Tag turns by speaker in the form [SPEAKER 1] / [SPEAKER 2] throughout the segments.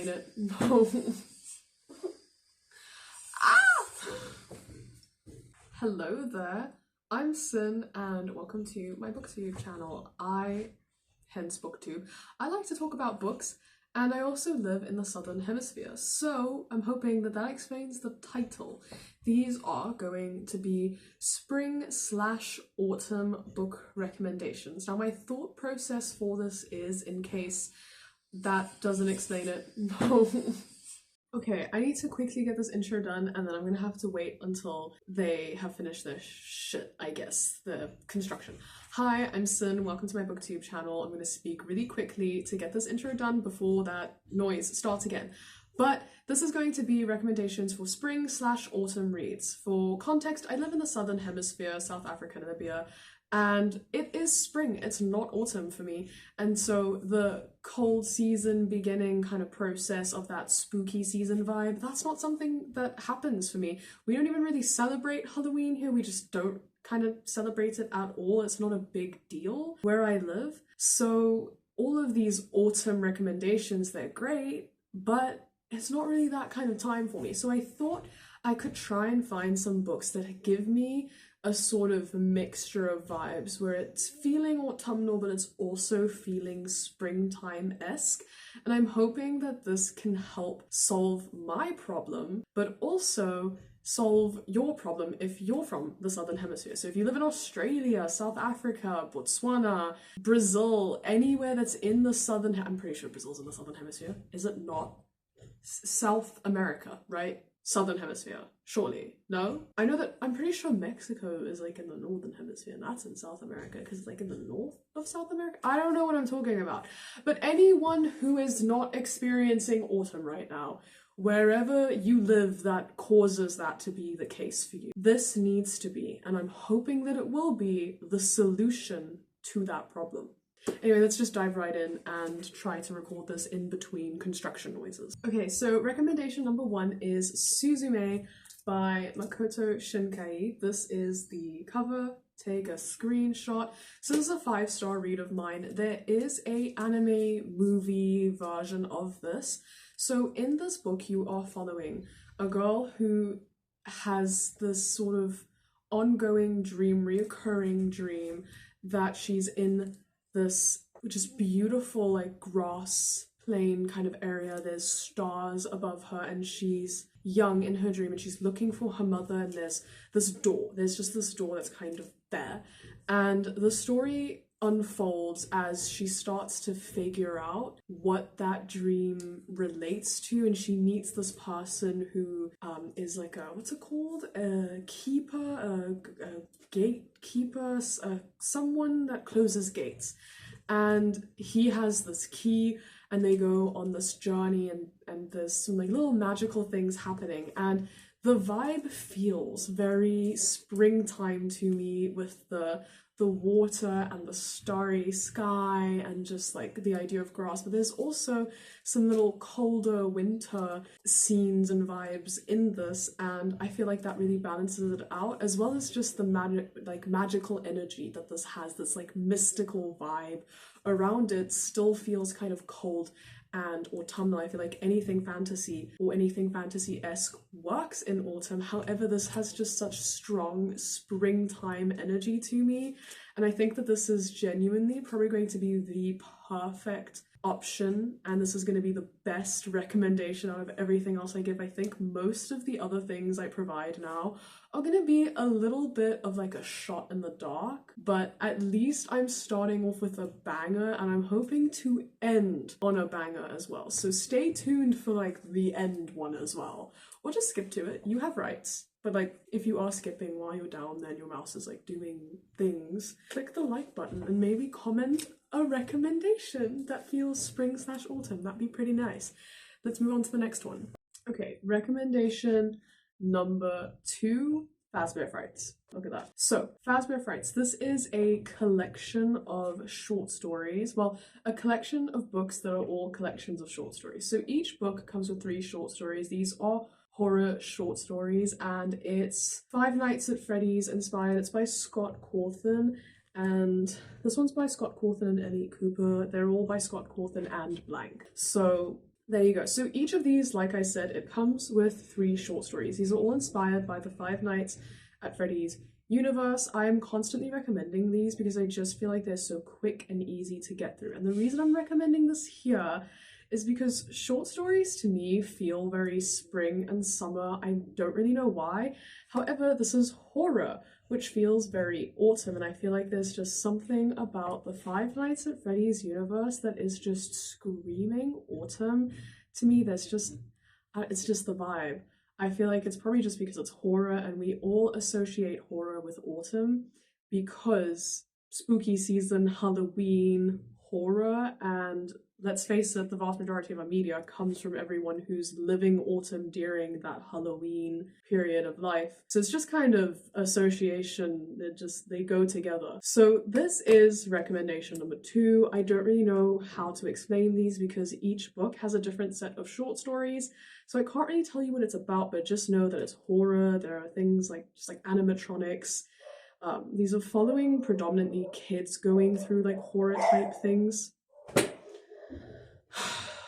[SPEAKER 1] explain it. No. Hello there, I'm Sin and welcome to my booktube channel. Hence booktube, I like to talk about books and I also live in the Southern Hemisphere, so I'm hoping that that explains the title. These are going to be spring/autumn book recommendations. Now my thought process for this is, in case that doesn't explain it, no. Okay, I need to quickly get this intro done and then I'm gonna have to wait until they have finished their shit, I guess, the construction. Hi, I'm Sin, welcome to my booktube channel. I'm gonna speak really quickly to get this intro done before that noise starts again. But this is going to be recommendations for spring/autumn reads. For context, I live in the Southern Hemisphere, South Africa, Namibia, and it is spring, it's not autumn for me. And so the cold season beginning kind of process of that spooky season vibe, that's not something that happens for me. We don't even really celebrate Halloween here, we just don't kind of celebrate it at all. It's not a big deal where I live. So all of these autumn recommendations, they're great, but it's not really that kind of time for me. So I thought I could try and find some books that give me a sort of mixture of vibes where it's feeling autumnal but it's also feeling springtime-esque, and I'm hoping that this can help solve my problem but also solve your problem if you're from the Southern Hemisphere. So if you live in Australia, South Africa, Botswana, Brazil, anywhere that's in the Southern I'm pretty sure Brazil's in the Southern Hemisphere, is it not? South America, right? Southern Hemisphere, surely. No? I know that, I'm pretty sure Mexico is like in the Northern Hemisphere and that's in South America because it's like in the north of South America. I don't know what I'm talking about. But anyone who is not experiencing autumn right now, wherever you live that causes that to be the case for you, this needs to be, and I'm hoping that it will be, the solution to that problem. Anyway, let's just dive right in and try to record this in between construction noises. Okay, so recommendation number one is Suzume by Makoto Shinkai. This is the cover. Take a screenshot. So this is a 5-star read of mine. There is a anime movie version of this. So in this book, you are following a girl who has this sort of ongoing dream, reoccurring dream, that she's in this just beautiful like grass plain kind of area. There's stars above her and she's young in her dream and she's looking for her mother, and there's this door. There's just this door that's kind of there. And the story unfolds as she starts to figure out what that dream relates to, and she meets this person who is like a, what's it called? A keeper, a gatekeeper, someone that closes gates. And he has this key and they go on this journey and there's some like little magical things happening, and the vibe feels very springtime to me with the water and the starry sky and just like the idea of grass, but there's also some little colder winter scenes and vibes in this, and I feel like that really balances it out, as well as just the magical energy that this has. This like mystical vibe around it still feels kind of cold and autumnal. I feel like anything fantasy or anything fantasy-esque works in autumn. However, this has just such strong springtime energy to me. And I think that this is genuinely probably going to be the perfect option, and this is going to be the best recommendation out of everything else I give. I think most of the other things I provide now are going to be a little bit of like a shot in the dark, but at least I'm starting off with a banger and I'm hoping to end on a banger as well. So stay tuned for like the end one as well, or just skip to it. You have rights. But like, if you are skipping while you're down there and your mouse is like doing things, click the like button and maybe comment a recommendation that feels spring/autumn. That'd be pretty nice. Let's move on to the next one. Okay, recommendation number 2, Fazbear Frights. Look at that. So, Fazbear Frights. This is a collection of short stories. Well, a collection of books that are all collections of short stories. So each book comes with 3 short stories. These are horror short stories, and it's Five Nights at Freddy's inspired. It's by Scott Cawthon, and this one's by Scott Cawthon and Elliot Cooper. They're all by Scott Cawthon and blank. So there you go. So each of these, like I said, it comes with 3 short stories. These are all inspired by the Five Nights at Freddy's universe. I am constantly recommending these because I just feel like they're so quick and easy to get through. And the reason I'm recommending this here is because short stories to me feel very spring and summer. I don't really know why. However, this is horror, which feels very autumn, and I feel like there's just something about the Five Nights at Freddy's universe that is just screaming autumn to me. There's just, it's just the vibe. I feel like it's probably just because it's horror and we all associate horror with autumn because spooky season, Halloween, horror, and let's face it, the vast majority of our media comes from everyone who's living autumn during that Halloween period of life. So it's just kind of association, they go together. So this is recommendation number 2. I don't really know how to explain these because each book has a different set of short stories. So I can't really tell you what it's about, but just know that it's horror. There are things like just like animatronics. These are following predominantly kids going through like horror type things.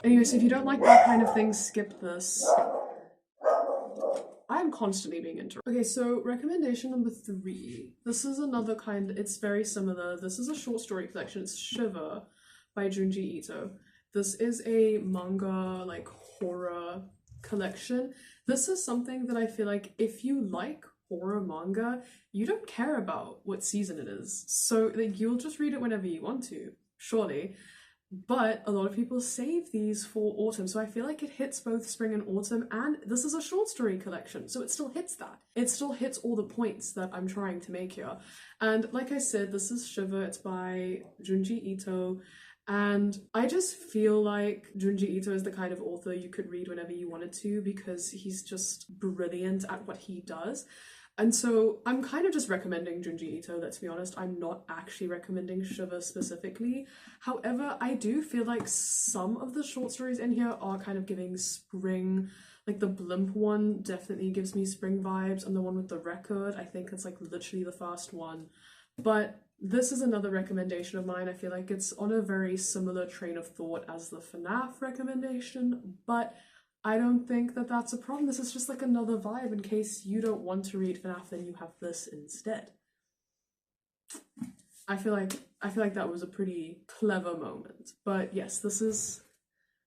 [SPEAKER 1] Anyway, so if you don't like that kind of thing, skip this. I'm constantly being interrupted. Okay, so recommendation number 3. This is another kind, it's very similar. This is a short story collection. It's Shiver by Junji Ito. This is a manga, like, horror collection. This is something that I feel like if you like horror manga, you don't care about what season it is. So, like, you'll just read it whenever you want to, surely. But a lot of people save these for autumn, so I feel like it hits both spring and autumn, and this is a short story collection, so it still hits that. It still hits all the points that I'm trying to make here. And like I said, this is Shiver, it's by Junji Ito, and I just feel like Junji Ito is the kind of author you could read whenever you wanted to because he's just brilliant at what he does. And so I'm kind of just recommending Junji Ito, let's be honest. I'm not actually recommending Shiver specifically. However, I do feel like some of the short stories in here are kind of giving spring. Like the Blimp one definitely gives me spring vibes, and the one with the record, I think it's like literally the first one. But this is another recommendation of mine. I feel like it's on a very similar train of thought as the FNAF recommendation, but I don't think that that's a problem. This is just like another vibe. In case you don't want to read FNAF, then you have this instead. I feel like that was a pretty clever moment. But yes, this is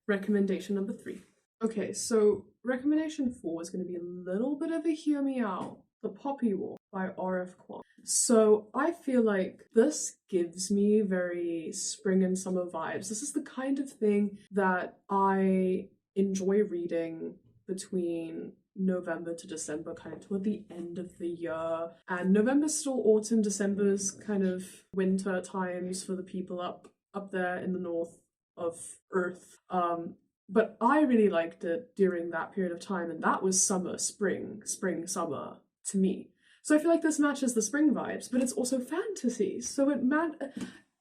[SPEAKER 1] recommendation number 3. Okay, so recommendation 4 is going to be a little bit of a hear me out. The Poppy War by R.F. Kuang. So I feel like this gives me very spring and summer vibes. This is the kind of thing that I enjoy reading between November to December, kind of toward the end of the year. And November's still autumn, December's kind of winter times for the people up there in the north of Earth. But I really liked it during that period of time, and that was summer, spring, summer to me. So I feel like this matches the spring vibes, but it's also fantasy. So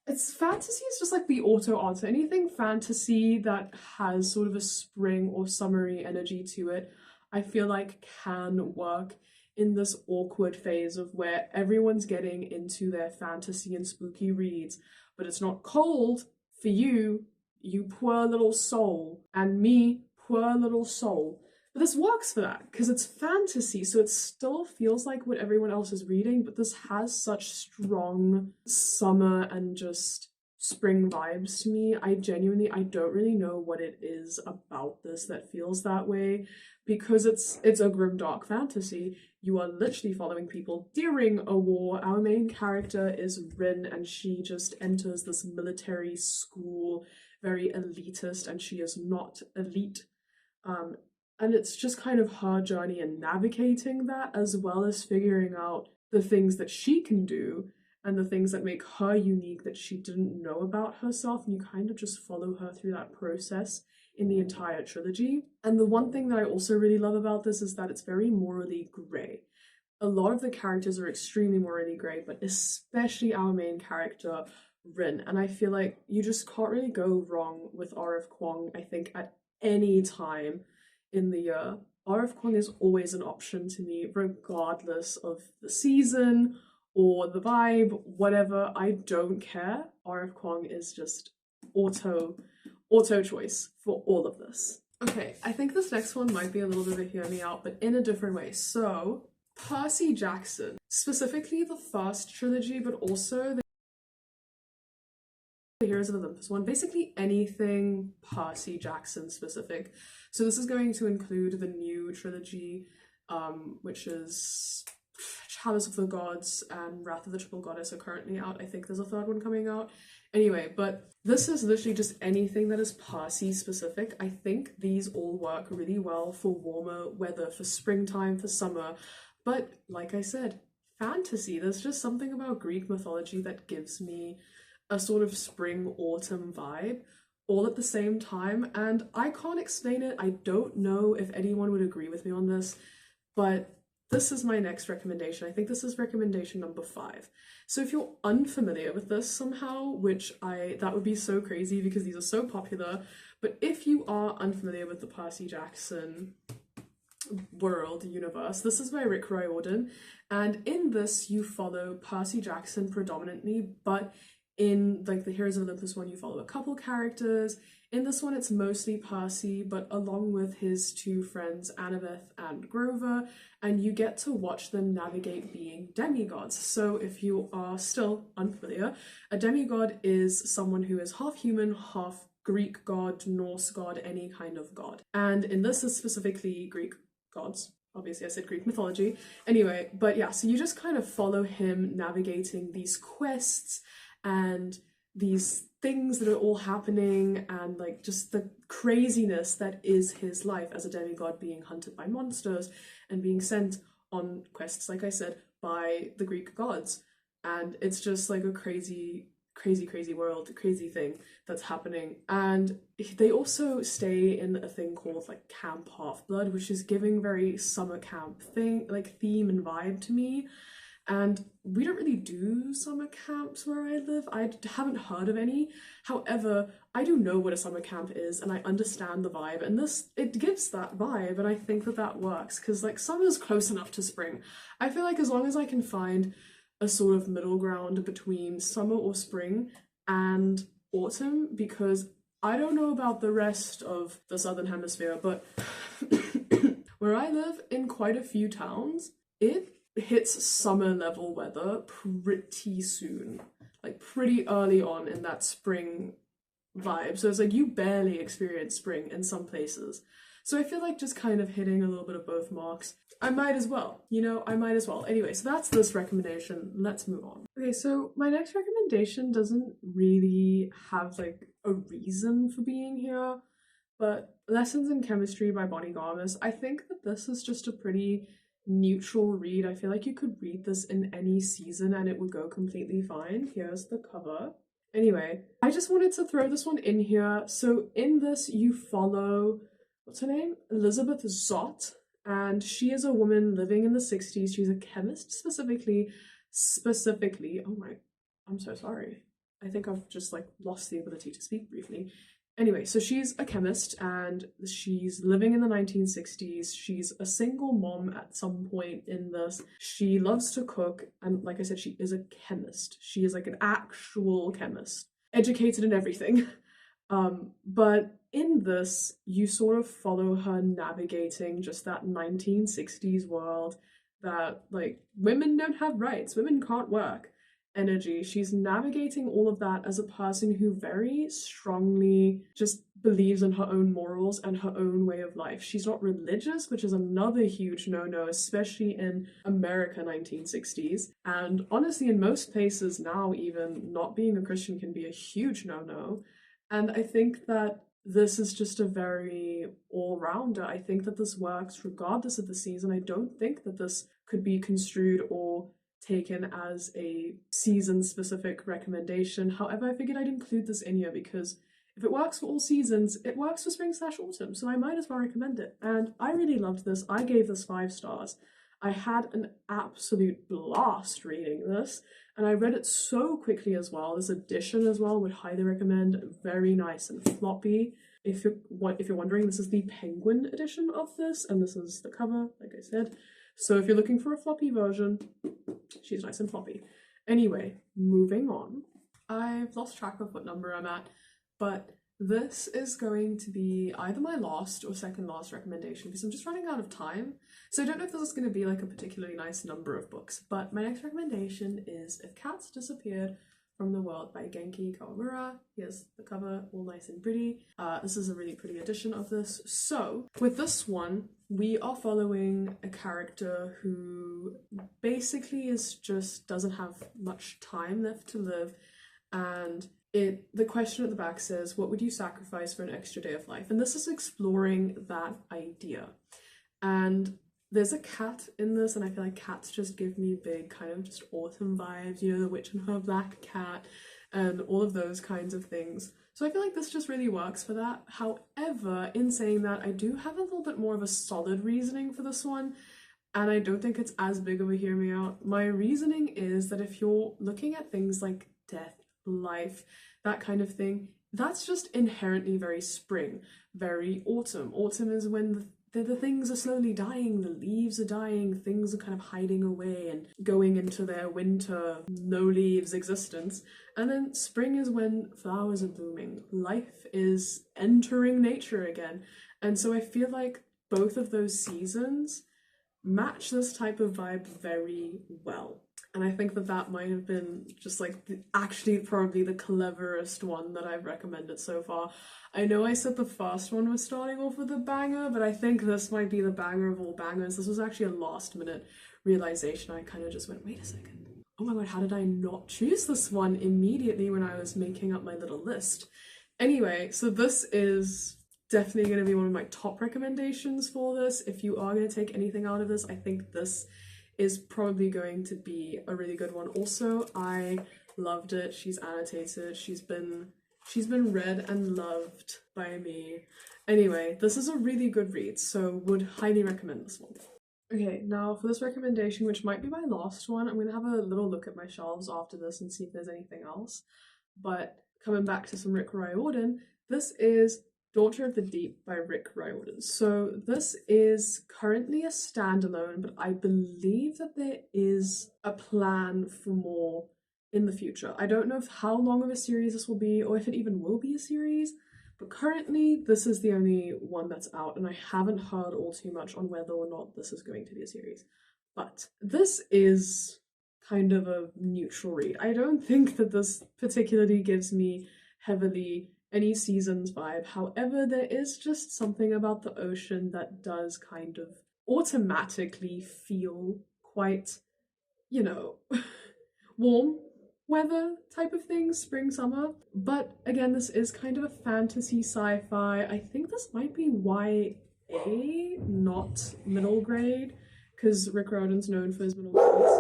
[SPEAKER 1] it's fantasy is just like the auto answer. Anything fantasy that has sort of a spring or summery energy to it, I feel like can work in this awkward phase of where everyone's getting into their fantasy and spooky reads, but it's not cold for you, you poor little soul, and me, poor little soul. But this works for that because it's fantasy, so it still feels like what everyone else is reading, but this has such strong summer and just spring vibes to me. I don't really know what it is about this that feels that way, because it's a grimdark fantasy. You are literally following people during a war. Our main character is Rin, and she just enters this military school, very elitist, and she is not elite. And it's just kind of her journey in navigating that, as well as figuring out the things that she can do and the things that make her unique that she didn't know about herself. And you kind of just follow her through that process in the entire trilogy. And the one thing that I also really love about this is that it's very morally grey. A lot of the characters are extremely morally grey, but especially our main character, Rin. And I feel like you just can't really go wrong with R.F. Kuang, I think, at any time in the year. R.F. Kuang is always an option to me, regardless of the season or the vibe, whatever. I don't care. R.F. Kuang is just auto choice for all of this. Okay, I think this next one might be a little bit of a hear me out, but in a different way. So, Percy Jackson, specifically the first trilogy, but also the Heroes of Olympus one, basically anything Percy Jackson specific. So this is going to include the new trilogy, which is Chalice of the Gods and Wrath of the Triple Goddess are currently out. I think there's a third one coming out. Anyway, but this is literally just anything that is Percy specific. I think these all work really well for warmer weather, for springtime, for summer. But like I said, fantasy, there's just something about Greek mythology that gives me a sort of spring autumn vibe all at the same time, and I can't explain it. I don't know if anyone would agree with me on this, but this is my next recommendation. I think this is recommendation number 5. So if you're unfamiliar with this somehow, which that would be so crazy because these are so popular, but if you are unfamiliar with the Percy Jackson world, universe, this is by Rick Riordan, and in this you follow Percy Jackson predominantly, but in like the Heroes of Olympus one, you follow a couple characters. In this one, it's mostly Percy, but along with his 2 friends, Annabeth and Grover, and you get to watch them navigate being demigods. So if you are still unfamiliar, a demigod is someone who is half human, half Greek god, Norse god, any kind of god. And in this is specifically Greek gods. Obviously, I said Greek mythology. Anyway, but yeah, so you just kind of follow him navigating these quests and these things that are all happening, and like just the craziness that is his life as a demigod, being hunted by monsters and being sent on quests, like I said, by the Greek gods. And it's just like a crazy world, crazy thing that's happening. And they also stay in a thing called like Camp Half-Blood, which is giving very summer camp thing, like theme and vibe to me. And we don't really do summer camps where I live. I haven't heard of any. However, I do know what a summer camp is and I understand the vibe, and it gives that vibe, and I think that works because like summer's close enough to spring. I feel like as long as I can find a sort of middle ground between summer or spring and autumn, because I don't know about the rest of the Southern Hemisphere, but where I live in quite a few towns, it hits summer level weather pretty soon, like pretty early on in that spring vibe. So it's like you barely experience spring in some places. So I feel like just kind of hitting a little bit of both marks. I might as well, I might as well. Anyway, so that's this recommendation. Let's move on. Okay, so my next recommendation doesn't really have like a reason for being here, but Lessons in Chemistry by Bonnie Garmus. I think that this is just a pretty neutral read. I feel like you could read this in any season and it would go completely fine. Here's the cover. Anyway, I just wanted to throw this one in here. So in this, you follow, what's her name? Elizabeth Zott, and she is a woman living in the 60s. She's a chemist specifically, oh my, I'm so sorry. I think I've just like lost the ability to speak briefly. Anyway, so she's a chemist and she's living in the 1960s. She's a single mom at some point in this. She loves to cook, and like I said, she is a chemist. She is like an actual chemist, educated in everything. But in this, you sort of follow her navigating just that 1960s world that like women don't have rights, women can't work energy. She's navigating all of that as a person who very strongly just believes in her own morals and her own way of life. She's not religious, which is another huge no-no, especially in America 1960s. And honestly, in most places now, even not being a Christian can be a huge no-no. And I think that this is just a very all-rounder. I think that this works regardless of the season. I don't think that this could be construed or taken as a season specific recommendation. However, I figured I'd include this in here because if it works for all seasons, it works for spring/autumn, so I might as well recommend it. And I really loved this. I gave this 5 stars. I had an absolute blast reading this, and I read it so quickly as well. This edition as well would highly recommend. Very nice and floppy. If you're wondering, this is the Penguin edition of this, and this is the cover, like I said. So if you're looking for a floppy version, she's nice and floppy. Anyway, moving on. I've lost track of what number I'm at, but This is going to be either my last or second last recommendation because I'm just running out of time. So I don't know if this is going to be like a particularly nice number of books, but my next recommendation is If Cats Disappeared from the World by Genki Kawamura. Here's the cover, all nice and pretty. This is a really pretty edition of this. So with this one, we are following a character who basically doesn't have much time left to live, and the question at the back says, what would you sacrifice for an extra day of life? And this is exploring that idea. And there's a cat in this, and I feel like cats just give me big kind of just autumn vibes, you know, the witch and her black cat and all of those kinds of things. So I feel like this just really works for that. However, in saying that, I do have a little bit more of a solid reasoning for this one, and I don't think it's as big of a hear me out. My reasoning is that if you're looking at things like death, life, that kind of thing, that's just inherently very spring, very autumn. Autumn is when the things are slowly dying, the leaves are dying, things are kind of hiding away and going into their winter, no leaves existence. And then spring is when flowers are blooming. Life is entering nature again. And so I feel like both of those seasons match this type of vibe very well. And I think that might have been just like actually probably the cleverest one that I've recommended so far. I know I said the first one was starting off with a banger, but I think this might be the banger of all bangers. This was actually a last minute realization. I kind of just went, wait a second. Oh my god, how did I not choose this one immediately when I was making up my little list? Anyway, so this is definitely going to be one of my top recommendations for this. If you are going to take anything out of this, I think this is probably going to be a really good one. Also, I loved it. She's annotated. She's been read and loved by me. Anyway, this is a really good read, so would highly recommend this one. Okay, now for this recommendation, which might be my last one, I'm going to have a little look at my shelves after this and see if there's anything else. But coming back to some Rick Riordan, this is Daughter of the Deep by Rick Riordan. So this is currently a standalone, but I believe that there is a plan for more in the future. I don't know how long of a series this will be, or if it even will be a series, but currently this is the only one that's out, and I haven't heard all too much on whether or not this is going to be a series. But this is kind of a neutral read. I don't think that this particularly gives me heavily any seasons vibe. However, there is just something about the ocean that does kind of automatically feel quite, you know, warm weather type of thing, spring, summer. But again, this is kind of a fantasy sci-fi. I think this might be YA, not middle grade, because Rick Riordan's known for his middle grades.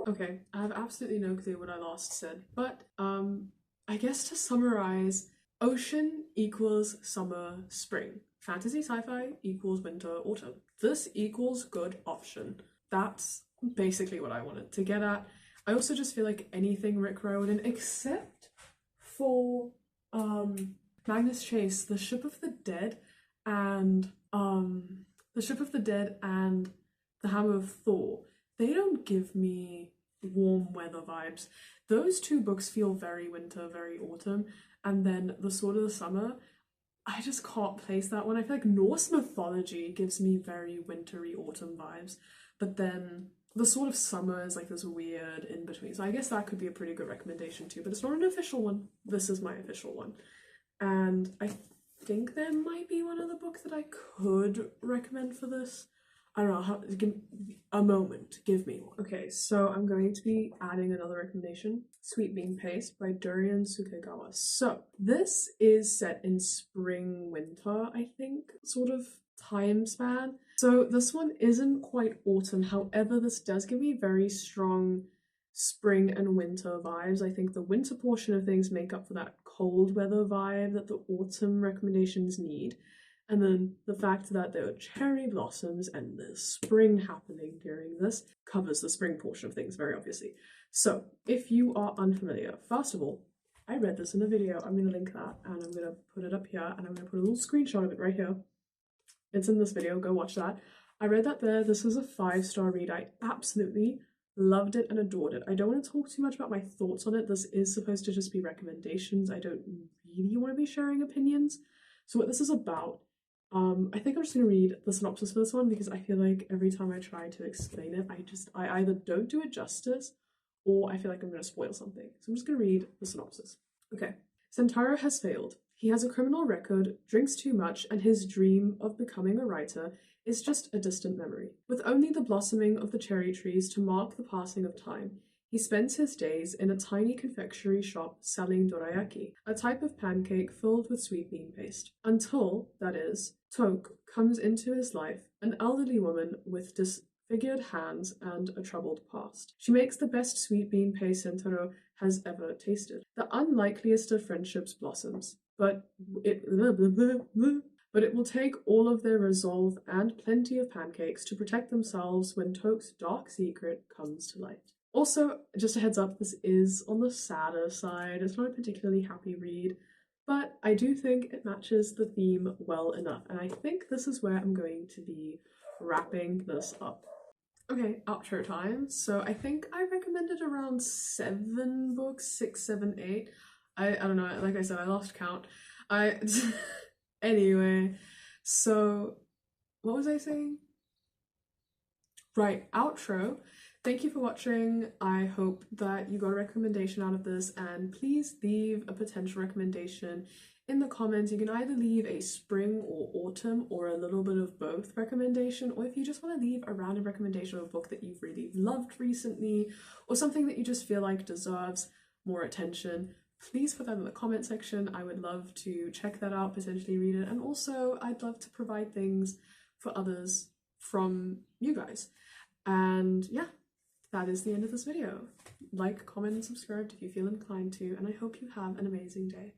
[SPEAKER 1] Okay, I have absolutely no clue what I last said, but I guess to summarize, ocean equals summer, spring. Fantasy sci-fi equals winter, autumn. This equals good option. That's basically what I wanted to get at. I also just feel like anything Rick Riordan, except for Magnus Chase, the Ship of the Dead and the Hammer of Thor, they don't give me warm weather vibes. Those two books feel very winter, very autumn, and then The Sword of the Summer, I just can't place that one. I feel like Norse mythology gives me very wintry autumn vibes, but then The Sword of Summer is like this weird in between. So I guess that could be a pretty good recommendation too, but it's not an official one. This is my official one. And I think there might be one other book that I could recommend for this. I don't know, give a moment, give me one. Okay, so I'm going to be adding another recommendation, Sweet Bean Paste by Durian Sukegawa. So this is set in spring, winter, I think, sort of time span. So this one isn't quite autumn, however, this does give me very strong spring and winter vibes. I think the winter portion of things make up for that cold weather vibe that the autumn recommendations need. And then the fact that there are cherry blossoms and there's spring happening during this covers the spring portion of things very obviously. So if you are unfamiliar, first of all, I read this in a video. I'm going to link that and I'm going to put it up here and I'm going to put a little screenshot of it right here. It's in this video, go watch that. I read that there. This was a 5-star read. I absolutely Loved it and adored it. I don't want to talk too much about my thoughts on it. This is supposed to just be recommendations. I don't really want to be sharing opinions. So what this is about, I think I'm just gonna read the synopsis for this one because I feel like every time I try to explain it, I either don't do it justice or I feel like I'm gonna spoil something. So I'm just gonna read the synopsis. Okay. Sentaro has failed. He has a criminal record, drinks too much, and his dream of becoming a writer is just a distant memory. With only the blossoming of the cherry trees to mark the passing of time, he spends his days in a tiny confectionery shop selling dorayaki, a type of pancake filled with sweet bean paste. Until, that is, Toke comes into his life, an elderly woman with disfigured hands and a troubled past. She makes the best sweet bean paste Sentaro has ever tasted. The unlikeliest of friendships blossoms, but it will take all of their resolve and plenty of pancakes to protect themselves when Toke's dark secret comes to light. Also, just a heads up, this is on the sadder side. It's not a particularly happy read, but I do think it matches the theme well enough, and I think this is where I'm going to be wrapping this up. Okay, outro time. So I think I recommended around 7 books, 6, 7, 8. I don't know, like I said, I lost count. Anyway, so what was I saying? Right, outro. Thank you for watching. I hope that you got a recommendation out of this, and please leave a potential recommendation in the comments. You can either leave a spring or autumn or a little bit of both recommendation, or if you just want to leave a random recommendation of a book that you've really loved recently or something that you just feel like deserves more attention, please put that in the comment section. I would love to check that out, potentially read it, and also I'd love to provide things for others from you guys. And yeah, that is the end of this video. Like, comment, and subscribe if you feel inclined to, and I hope you have an amazing day.